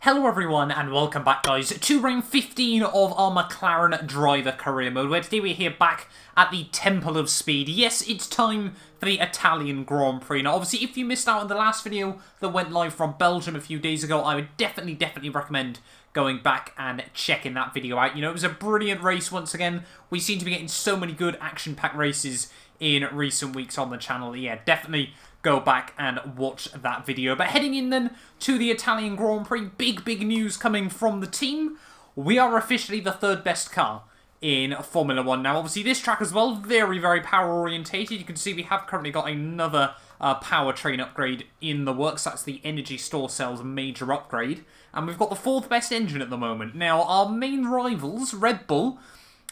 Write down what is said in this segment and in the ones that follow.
Hello everyone and welcome back guys to round 15 of our McLaren driver career mode, where today we're here back at the Temple of Speed. Yes, it's time for the Italian Grand Prix. Now obviously if you missed out on the last video that went live from Belgium a few days ago, I would definitely recommend going back and checking that video out. You know, it was a brilliant race once again. We seem to be getting so many good action-packed races in recent weeks on the channel. Yeah, definitely go back and watch that video. But heading in then to the Italian Grand Prix, big news coming from the team. We are officially the third best car in Formula 1. Now obviously this track as well, very power orientated. You can see we have currently got another powertrain upgrade in the works. That's the Energy Store Cell's major upgrade. And we've got the fourth best engine at the moment. Now our main rivals, Red Bull,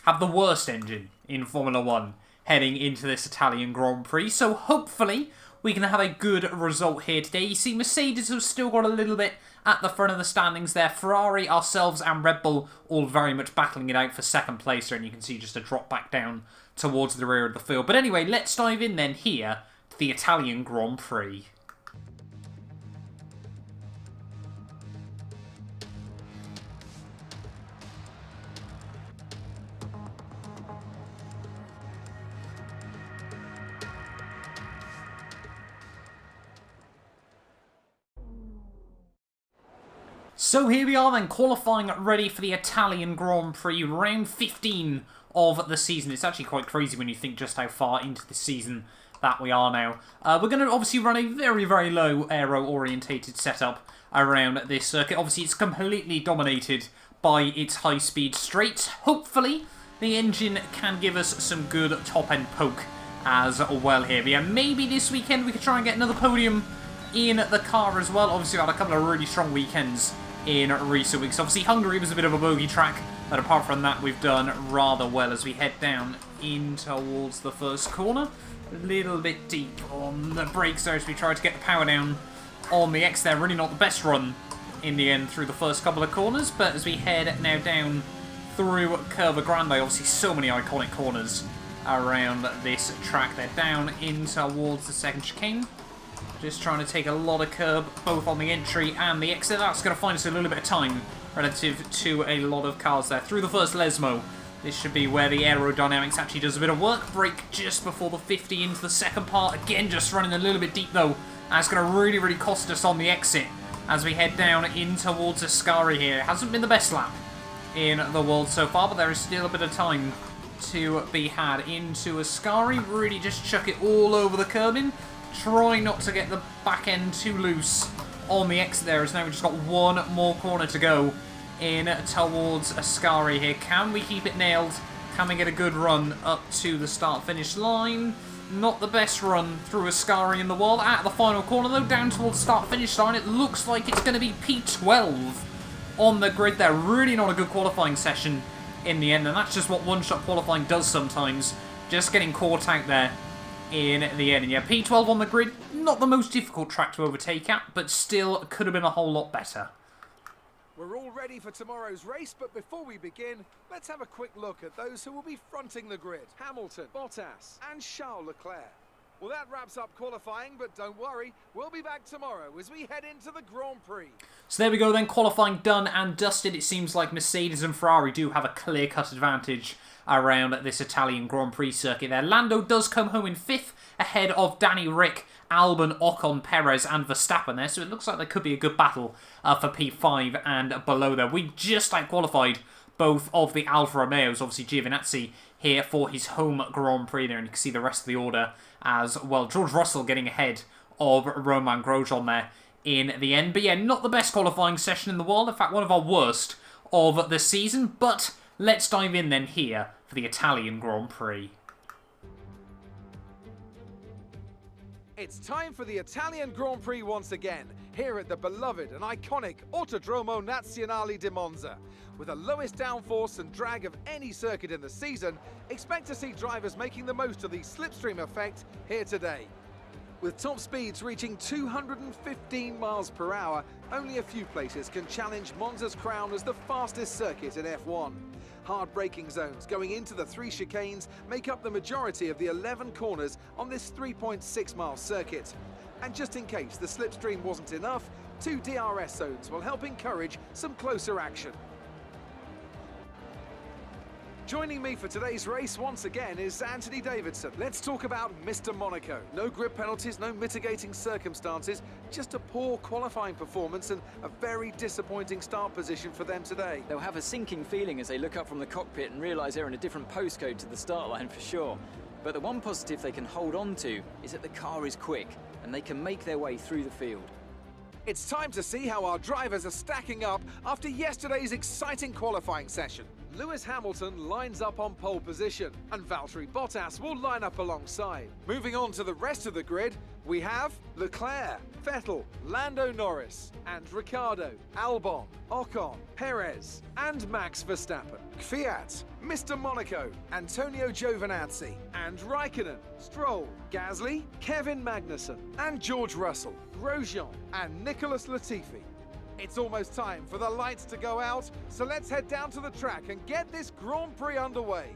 have the worst engine in Formula 1 heading into this Italian Grand Prix. So hopefully we can have a good result here today. You see, Mercedes have still got a little bit at the front of the standings there. Ferrari, ourselves, and Red Bull all very much battling it out for second place here, and you can see just a drop back down towards the rear of the field. But anyway, let's dive in then here to the Italian Grand Prix. So here we are then, qualifying ready for the Italian Grand Prix, round 15 of the season. It's actually quite crazy when you think just how far into the season that we are now. We're going to obviously run a very low aero-orientated setup around this circuit. Obviously it's completely dominated by its high-speed straights. Hopefully the engine can give us some good top-end poke as well here. But yeah, maybe this weekend we could try and get another podium in the car as well. Obviously we've had a couple of really strong weekends in recent weeks. Obviously Hungary was a bit of a bogey track, but apart from that we've done rather well as we head down in towards the first corner. A little bit deep on the brakes there as we try to get the power down on the X there. Really not the best run in the end through the first couple of corners, but as we head now down through Curva Grande, obviously so many iconic corners around this track. They're down in towards the second chicane. Just trying to take a lot of curb, both on the entry and the exit. That's going to find us a little bit of time relative to a lot of cars there. Through the first Lesmo, this should be where the aerodynamics actually does a bit of work. Brake just before the 50 into the second part. Again, just running a little bit deep though. That's going to really cost us on the exit as we head down in towards Ascari here. It hasn't been the best lap in the world so far, but there is still a bit of time to be had into Ascari. Really just chuck it all over the curbing. Try not to get the back end too loose on the exit there, as now we've just got one more corner to go in towards Ascari here. Can we keep it nailed? Can we get a good run up to the start-finish line? Not the best run through Ascari in the world. At the final corner though, down towards the start-finish line, it looks like it's going to be P12 on the grid there. Really not a good qualifying session in the end, and that's just what one-shot qualifying does sometimes. Just getting caught out there in the end. And yeah, P12 on the grid, not the most difficult track to overtake at, but still could have been a whole lot better. We're all ready for tomorrow's race, but before we begin, let's have a quick look at those who will be fronting the grid. Hamilton, Bottas, and Charles Leclerc. Well, that wraps up qualifying, but don't worry, we'll be back tomorrow as we head into the Grand Prix. So there we go then, qualifying done and dusted. It seems like Mercedes and Ferrari do have a clear-cut advantage around this Italian Grand Prix circuit there. Lando does come home in 5th, ahead of Danny Rick, Albon, Ocon, Perez and Verstappen there, so it looks like there could be a good battle for P5 and below there. We just out-qualified both of the Alfa Romeos, obviously Giovinazzi here for his home Grand Prix there, and you can see the rest of the order as well. George Russell getting ahead of Romain Grosjean there in the end. But yeah, not the best qualifying session in the world, in fact one of our worst of the season, but let's dive in then here for the Italian Grand Prix. It's time for the Italian Grand Prix once again, here at the beloved and iconic Autodromo Nazionale di Monza. With the lowest downforce and drag of any circuit in the season, expect to see drivers making the most of the slipstream effect here today. With top speeds reaching 215 miles per hour, only a few places can challenge Monza's crown as the fastest circuit in F1. Hard braking zones going into the 3 chicanes make up the majority of the 11 corners on this 3.6 mile circuit. And just in case the slipstream wasn't enough, 2 DRS zones will help encourage some closer action. Joining me for today's race once again is Anthony Davidson. Let's talk about Mr. Monaco. No grid penalties, no mitigating circumstances, just a poor qualifying performance and a very disappointing start position for them today. They'll have a sinking feeling as they look up from the cockpit and realise they're in a different postcode to the start line for sure. But the one positive they can hold on to is that the car is quick and they can make their way through the field. It's time to see how our drivers are stacking up after yesterday's exciting qualifying session. Lewis Hamilton lines up on pole position, and Valtteri Bottas will line up alongside. Moving on to the rest of the grid, we have Leclerc, Vettel, Lando Norris, and Ricciardo, Albon, Ocon, Perez, and Max Verstappen. Fiat, Mr. Monaco, Antonio Giovinazzi, and Raikkonen, Stroll, Gasly, Kevin Magnussen, and George Russell, Grosjean, and Nicholas Latifi. It's almost time for the lights to go out, so let's head down to the track and get this Grand Prix underway.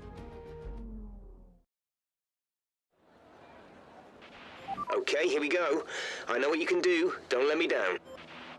Okay, here we go. I know what you can do. Don't let me down.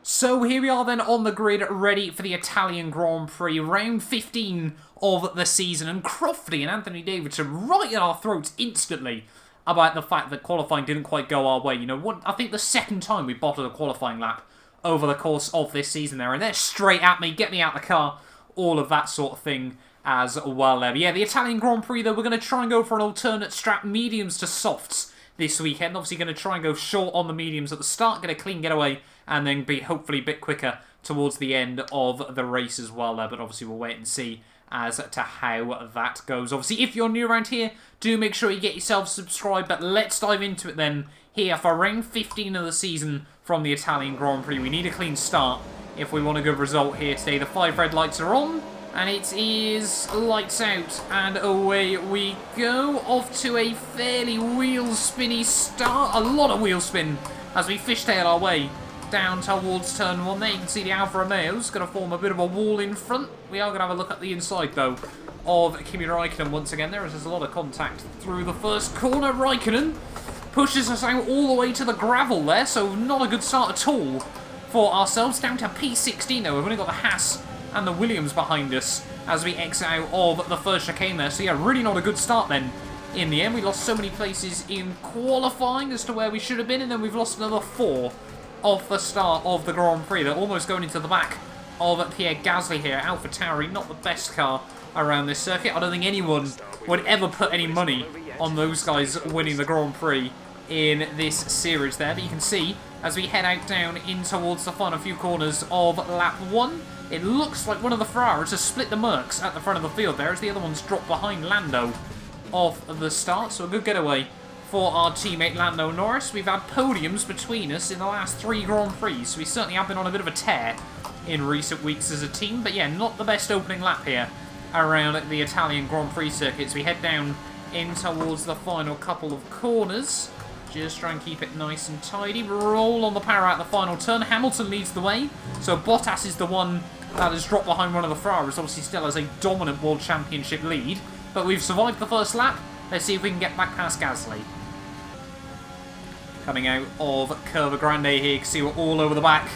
So here we are then on the grid, ready for the Italian Grand Prix, round 15 of the season, and Crofty and Anthony Davidson right at our throats instantly about the fact that qualifying didn't quite go our way. You know, I think the second time we bottled a qualifying lap over the course of this season there, and they're straight at me, get me out of the car, all of that sort of thing as well there. But yeah, the Italian Grand Prix though, we're going to try and go for an alternate strap, mediums to softs this weekend. Obviously going to try and go short on the mediums at the start, get a clean getaway, and then be hopefully a bit quicker towards the end of the race as well there. But obviously we'll wait and see as to how that goes. Obviously, if you're new around here, do make sure you get yourself subscribed. But let's dive into it then here for round 15 of the season from the Italian Grand Prix. We need a clean start if we want a good result here today. The 5 red lights are on, and it is lights out, and away we go. Off to a fairly wheel-spinny start. A lot of wheel spin as we fishtail our way down towards turn 1 there. You can see the Alfa Romeo's going to form a bit of a wall in front. We are going to have a look at the inside, though, of Kimi Raikkonen once again. There's a lot of contact through the first corner. Raikkonen pushes us out all the way to the gravel there, so not a good start at all for ourselves. Down to P16 though. We've only got the Haas and the Williams behind us as we exit out of the first chicane there. So yeah, really not a good start then. In the end, we lost so many places in qualifying as to where we should have been, and then we've lost another 4 off the start of the Grand Prix. They're almost going into the back of Pierre Gasly here. AlphaTauri, not the best car around this circuit. I don't think anyone would ever put any money on those guys winning the Grand Prix in this series there. But you can see as we head out down in towards the final few corners of lap 1, it looks like one of the Ferraris has split the Mercs at the front of the field there as the other one's dropped behind Lando off the start. So a good getaway for our teammate Lando Norris. We've had podiums between us in the last 3 Grand Prix, so we certainly have been on a bit of a tear in recent weeks as a team. But yeah, not the best opening lap here around the Italian Grand Prix circuits. We head down in towards the final couple of corners. Just try and keep it nice and tidy. Roll on the power out the final turn. Hamilton leads the way. So Bottas is the one that has dropped behind one of the Ferraris. Obviously still has a dominant World Championship lead. But we've survived the first lap. Let's see if we can get back past Gasly. Coming out of Curva Grande here. You can see we're all over the back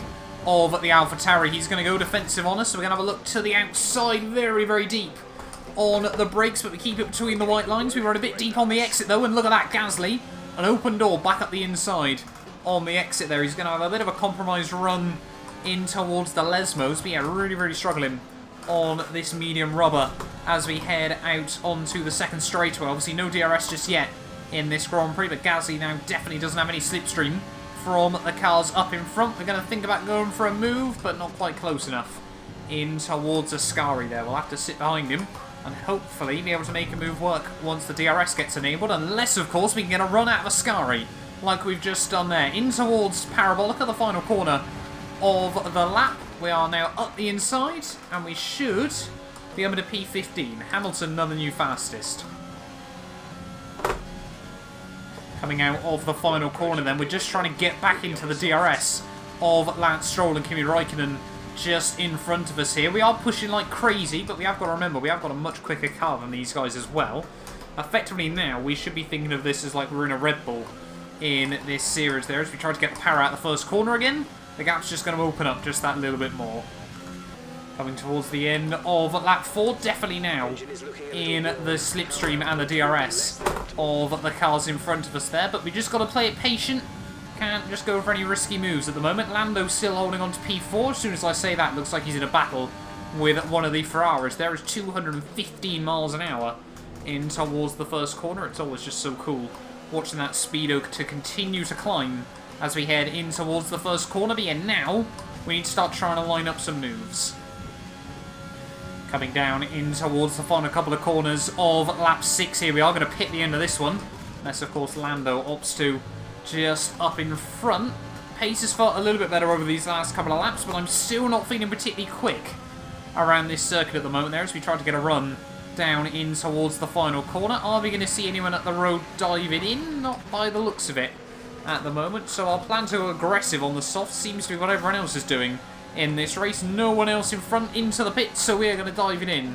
of the AlphaTauri. He's going to go defensive on us. So we're going to have a look to the outside. Very, very deep on the brakes. But we keep it between the white lines. We run a bit deep on the exit though. And look at that, Gasly. An open door back up the inside on the exit there. He's going to have a bit of a compromised run in towards the Lesmos. But yeah, really, really struggling on this medium rubber as we head out onto the second straightaway. Obviously no DRS just yet in this Grand Prix, but Gasly now definitely doesn't have any slipstream from the cars up in front. We're going to think about going for a move, but not quite close enough in towards Ascari there. We'll have to sit behind him and hopefully be able to make a move work once the DRS gets enabled, unless, of course, we can get a run out of Ascari like we've just done there. In towards Parabolica, the final corner of the lap. We are now up the inside, and we should be under P15. Hamilton, another new fastest. Coming out of the final corner then, we're just trying to get back into the DRS of Lance Stroll and Kimi Raikkonen just in front of us here. We are pushing like crazy, but we have got to remember, we have got a much quicker car than these guys as well. Effectively now, we should be thinking of this as like we're in a Red Bull in this series there, as we try to get the power out the first corner again. the gap's just going to open up just that little bit more. Coming towards the end of lap 4, definitely now in the slipstream and the DRS of the cars in front of us there. But we just got to play it patient. Can't just go for any risky moves at the moment. Lando's still holding on to P4. As soon as I say that, looks like he's in a battle with one of the Ferraris. There is 215 miles an hour in towards the first corner. It's always just so cool watching that speedo to continue to climb as we head in towards the first corner. But yeah, now we need to start trying to line up some moves. Coming down in towards the final couple of corners of lap 6 here. We are going to pit the end of this one. Unless, of course, Lando opts to just up in front. Pace has felt a little bit better over these last couple of laps, but I'm still not feeling particularly quick around this circuit at the moment there as we try to get a run down in towards the final corner. Are we going to see anyone at the road diving in? Not by the looks of it at the moment. So our plan to go aggressive on the soft seems to be what everyone else is doing in this race. No one else in front into the pit, so we are going to dive it in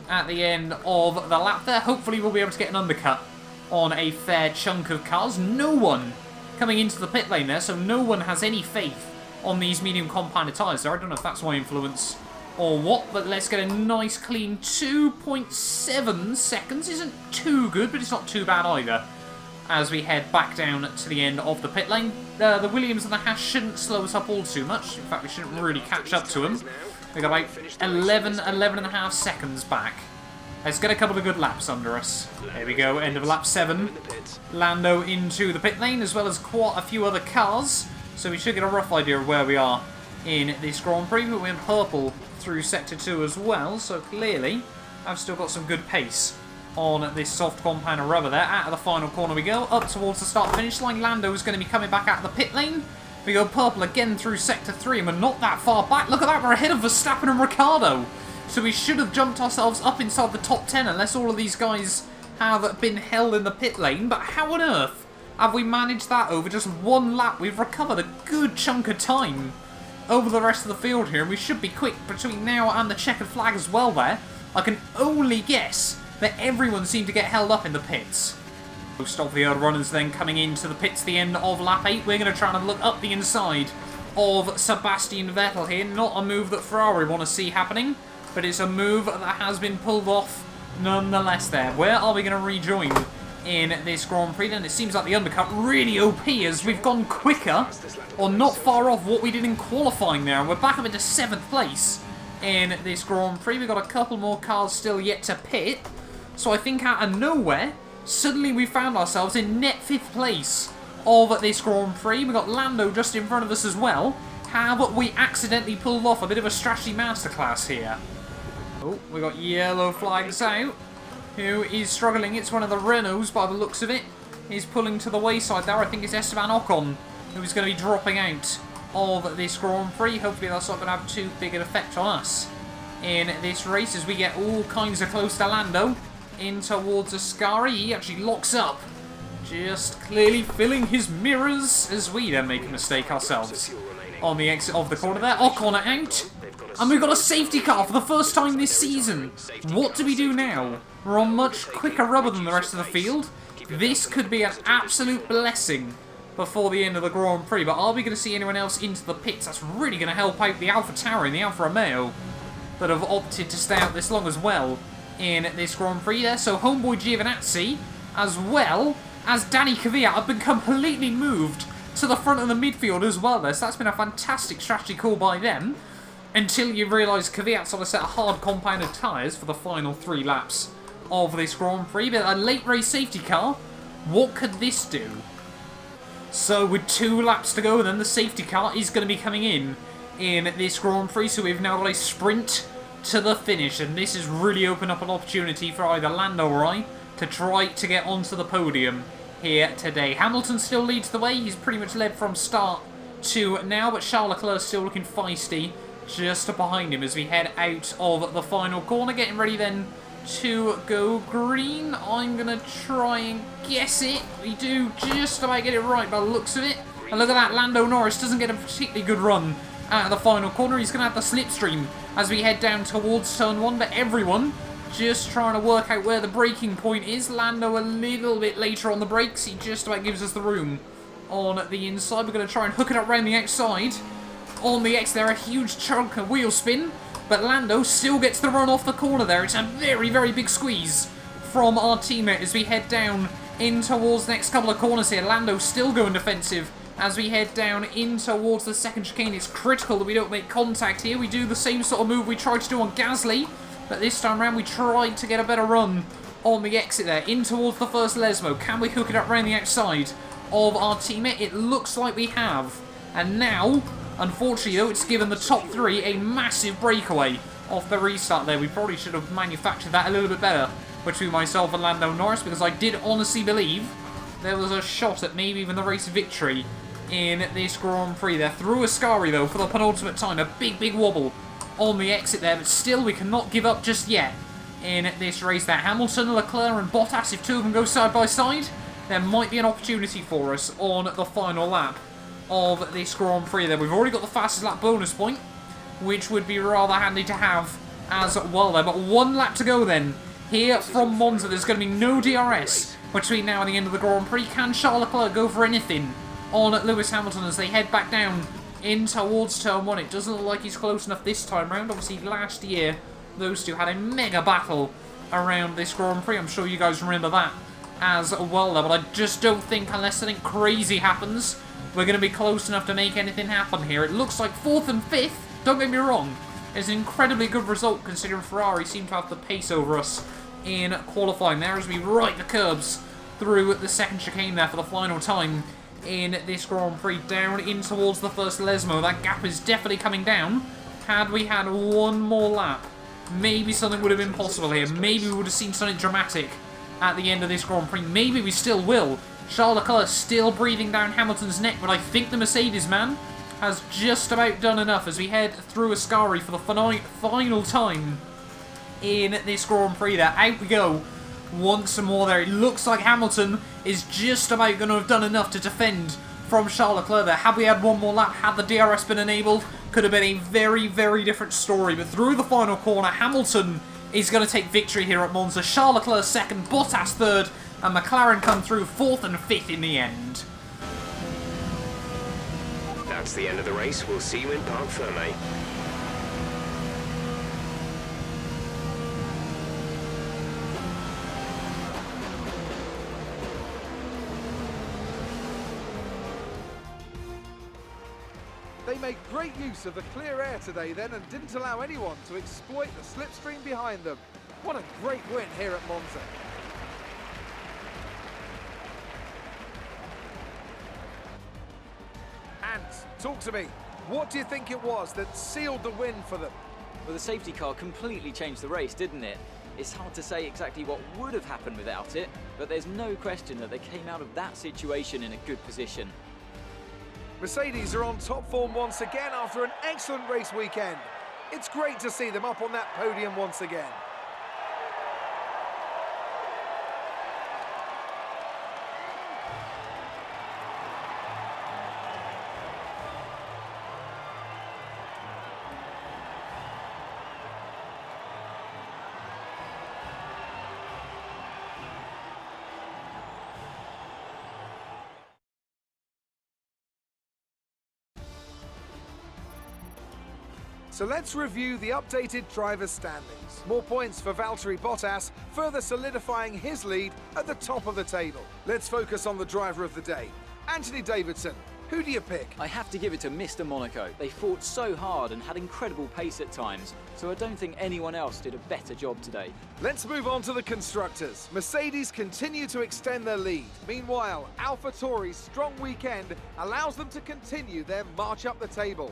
at the end of the lap there. Hopefully we'll be able to get an undercut on a fair chunk of cars. No one coming into the pit lane there, so no one has any faith on these medium compounded tyres there. I don't know if that's my influence or what, but let's get a nice clean 2.7 seconds. Isn't too good, but it's not too bad either as we head back down to the end of the pit lane. The Williams and the Haas shouldn't slow us up all too much. In fact, we shouldn't really catch up to them. We've got about 11 and a half seconds back. Let's get a couple of good laps under us. There we go, end of lap 7. Lando into the pit lane, as well as quite a few other cars. So we should get a rough idea of where we are in this Grand Prix. But we're in purple through Sector 2 as well, so clearly I've still got some good pace on this soft compound of rubber there. Out of the final corner we go, up towards the start-finish line. Lando is going to be coming back out of the pit lane. We go purple again through Sector 3, and we're not that far back. Look at that, we're ahead of Verstappen and Ricciardo. So we should have jumped ourselves up inside the top 10, unless all of these guys have been held in the pit lane. But how on earth have we managed that over just one lap? We've recovered a good chunk of time over the rest of the field here, and we should be quick between now and the checkered flag as well there. I can only guess that everyone seemed to get held up in the pits. Most of the other runners then coming into the pits at the end of lap 8. We're going to try and look up the inside of Sebastian Vettel here. Not a move that Ferrari want to see happening, but it's a move that has been pulled off nonetheless there. Where are we going to rejoin in this Grand Prix then? It seems like the undercut really OP as we've gone quicker, or not far off what we did in qualifying there. We're back up into 7th place in this Grand Prix. We've got a couple more cars still yet to pit. So I think out of nowhere, suddenly we found ourselves in net 5th place of this Grand Prix. We've got Lando just in front of us as well. Have we accidentally pulled off a bit of a strategy masterclass here? Oh, we got yellow flags out. Who is struggling? It's one of the Renaults by the looks of it. He's pulling to the wayside there. I think it's Esteban Ocon who is going to be dropping out of this Grand Prix. Hopefully that's not going to have too big an effect on us in this race as we get all kinds of close to Lando. In towards Ascari, he actually locks up, just clearly filling his mirrors as we then make a mistake ourselves on the exit of the corner there. Ocon out, and we've got a safety car for the first time this season. What do we do now? We're on much quicker rubber than the rest of the field. This could be an absolute blessing before the end of the Grand Prix, but are we going to see anyone else into the pits? That's really going to help out the AlphaTauri and the Alfa Romeo that have opted to stay out this long as well in this Grand Prix there. So homeboy Giovinazzi as well as Danny Kvyat have been completely moved to the front of the midfield as well there. So that's been a fantastic strategy call by them until you realise Kvyat's on a set of hard compounded tyres for the final 3 laps of this Grand Prix. But a late race safety car, what could this do? So with 2 laps to go then the safety car is going to be coming in this Grand Prix. So we've now got a sprint to the finish, and this has really opened up an opportunity for either Lando or I to try to get onto the podium here today. Hamilton still leads the way. He's pretty much led from start to now, but Charles Leclerc still looking feisty just behind him as we head out of the final corner, getting ready then to go green. I'm going to try and guess it. We do just about get it right by the looks of it. And look at that, Lando Norris doesn't get a particularly good run out of the final corner. He's going to have the slipstream as we head down towards turn 1, but everyone just trying to work out where the braking point is. Lando a little bit later on the brakes. He just about gives us the room on the inside. We're going to try and hook it up around the outside on the X there. A huge chunk of wheel spin, but Lando still gets the run off the corner there. It's a very, very big squeeze from our teammate as we head down in towards the next couple of corners here. Lando still going defensive as we head down in towards the second chicane. It's critical that we don't make contact here. We do the same sort of move we tried to do on Gasly, but this time around we tried to get a better run on the exit there, in towards the first Lesmo. Can we hook it up around the outside of our teammate? It looks like we have. And now, unfortunately though, it's given the top three a massive breakaway off the restart there. We probably should have manufactured that a little bit better between myself and Lando Norris, because I did honestly believe there was a shot at maybe even the race victory in this Grand Prix there. Through Ascari though for the penultimate time. A big, big wobble on the exit there, but still we cannot give up just yet in this race there. Hamilton, Leclerc and Bottas, if two of them go side by side, there might be an opportunity for us on the final lap of this Grand Prix there. We've already got the fastest lap bonus point, which would be rather handy to have as well there. But one lap to go then here from Monza. There's going to be no DRS between now and the end of the Grand Prix. Can Charles Leclerc go for anything on Lewis Hamilton as they head back down in towards turn 1? It doesn't look like he's close enough this time round. Obviously last year those two had a mega battle around this Grand Prix. I'm sure you guys remember that as well there, but I just don't think, unless something crazy happens, we're going to be close enough to make anything happen here. It looks like 4th and 5th, don't get me wrong, is an incredibly good result considering Ferrari seem to have the pace over us in qualifying there as we right the curbs through the second chicane there for the final time in this Grand Prix. Down in towards the first Lesmo. That gap is definitely coming down. Had we had one more lap, maybe something would have been possible here. Maybe we would have seen something dramatic at the end of this Grand Prix. Maybe we still will. Charles Leclerc still breathing down Hamilton's neck, but I think the Mercedes man has just about done enough as we head through Ascari for the final time in this Grand Prix there. Out we go once more there. It looks like Hamilton is just about going to have done enough to defend from Charles Leclerc there. Had we had one more lap, had the DRS been enabled, could have been a very, very different story. But through the final corner, Hamilton is going to take victory here at Monza. Charles Leclerc second, Bottas third, and McLaren come through 4th and 5th in the end. That's the end of the race. We'll see you in Parc Fermé. They made great use of the clear air today then and didn't allow anyone to exploit the slipstream behind them. What a great win here at Monza. And talk to me, what do you think it was that sealed the win for them? Well, the safety car completely changed the race, didn't it? It's hard to say exactly what would have happened without it, but there's no question that they came out of that situation in a good position. Mercedes are on top form once again after an excellent race weekend. It's great to see them up on that podium once again. So let's review the updated driver's standings. More points for Valtteri Bottas, further solidifying his lead at the top of the table. Let's focus on the driver of the day, Anthony Davidson. Who do you pick? I have to give it to Mr. Monaco. They fought so hard and had incredible pace at times, so I don't think anyone else did a better job today. Let's move on to the constructors. Mercedes continue to extend their lead. Meanwhile, AlphaTauri's strong weekend allows them to continue their march up the table.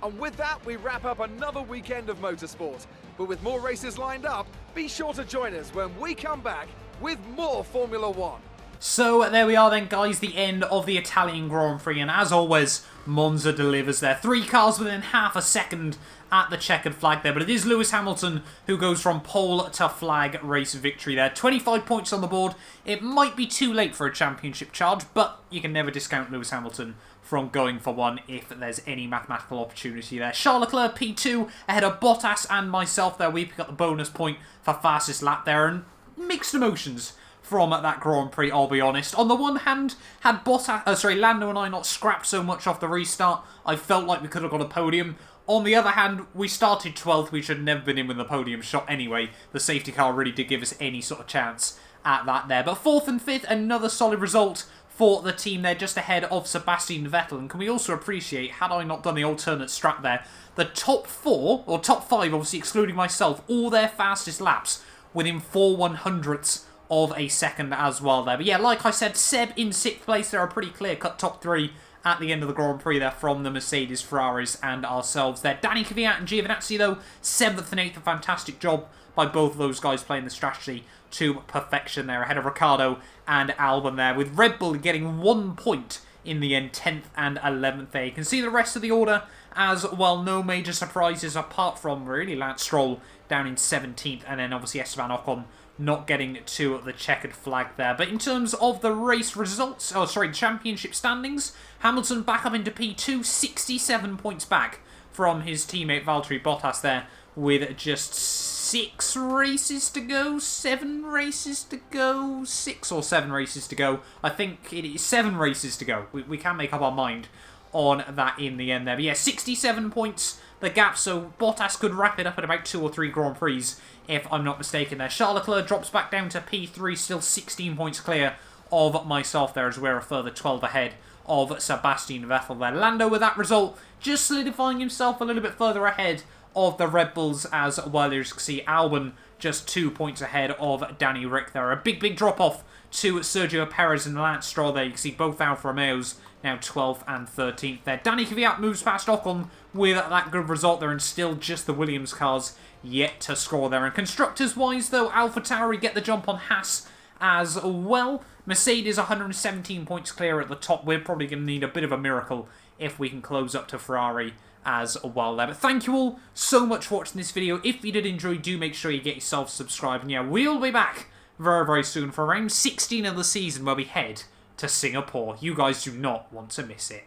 And with that, we wrap up another weekend of motorsport. But with more races lined up, be sure to join us when we come back with more Formula One. So there we are then, guys, the end of the Italian Grand Prix. And as always, Monza delivers there. 3 cars within half a second at the checkered flag there. But it is Lewis Hamilton who goes from pole to flag race victory there. 25 points on the board. It might be too late for a championship charge, but you can never discount Lewis Hamilton from going for one if there's any mathematical opportunity there. Charles Leclerc P2 ahead of Bottas and myself there. We pick up the bonus point for fastest lap there, and mixed emotions from that Grand Prix, I'll be honest. On the one hand, had Lando and I not scrapped so much off the restart, I felt like we could have got a podium. On the other hand, we started 12th. We should have never been in with the podium shot anyway. The safety car really did give us any sort of chance at that there. But 4th and 5th, another solid result for the team there, just ahead of Sebastian Vettel. And can we also appreciate, had I not done the alternate strap there, the top 4, or top 5, obviously excluding myself, all their fastest laps within 4/100ths of a second as well there. But yeah, like I said, Seb in 6th place. They're a pretty clear-cut top 3 at the end of the Grand Prix there from the Mercedes, Ferraris and ourselves there. Danny Kvyat and Giovinazzi though, 7th and 8th, a fantastic job by both of those guys playing the strategy to perfection there, ahead of Ricciardo and Albon there, with Red Bull getting 1 point in the end, 10th and 11th there. You can see the rest of the order as well, no major surprises apart from really Lance Stroll down in 17th, and then obviously Esteban Ocon not getting to the checkered flag there. But in terms of the race results, championship standings, Hamilton back up into P2, 67 points back from his teammate Valtteri Bottas there, with just 6 races to go, 7 races to go, 6 or 7 races to go. I think it is 7 races to go. We can make up our mind on that in the end there. But yeah, 67 points the gap, so Bottas could wrap it up at about 2 or 3 Grand Prix, if I'm not mistaken there. Charles Leclerc drops back down to P3, still 16 points clear of myself there, as we're a further 12 ahead of Sebastian Vettel there. Lando with that result, just solidifying himself a little bit further ahead of the Red Bulls as well. As you can see, Albon just 2 points ahead of Danny Rick there. A big drop-off to Sergio Perez and Lance Stroll there. You can see both Alfa Romeos now 12th and 13th there. Danny Kvyat moves past Ocon with that good result there, and still just the Williams cars yet to score there. And constructors-wise, though, AlphaTauri get the jump on Haas as well. Mercedes 117 points clear at the top. We're probably going to need a bit of a miracle if we can close up to Ferrari as well there. But thank you all so much for watching this video. If you did enjoy, do make sure you get yourself subscribed. And yeah, we'll be back very soon for round 16 of the season, where we head to Singapore. You guys do not want to miss it.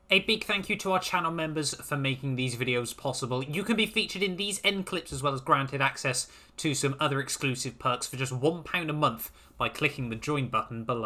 A big thank you to our channel members for making these videos possible. You can be featured in these end clips, as well as granted access to some other exclusive perks for just £1 a month by clicking the join button below.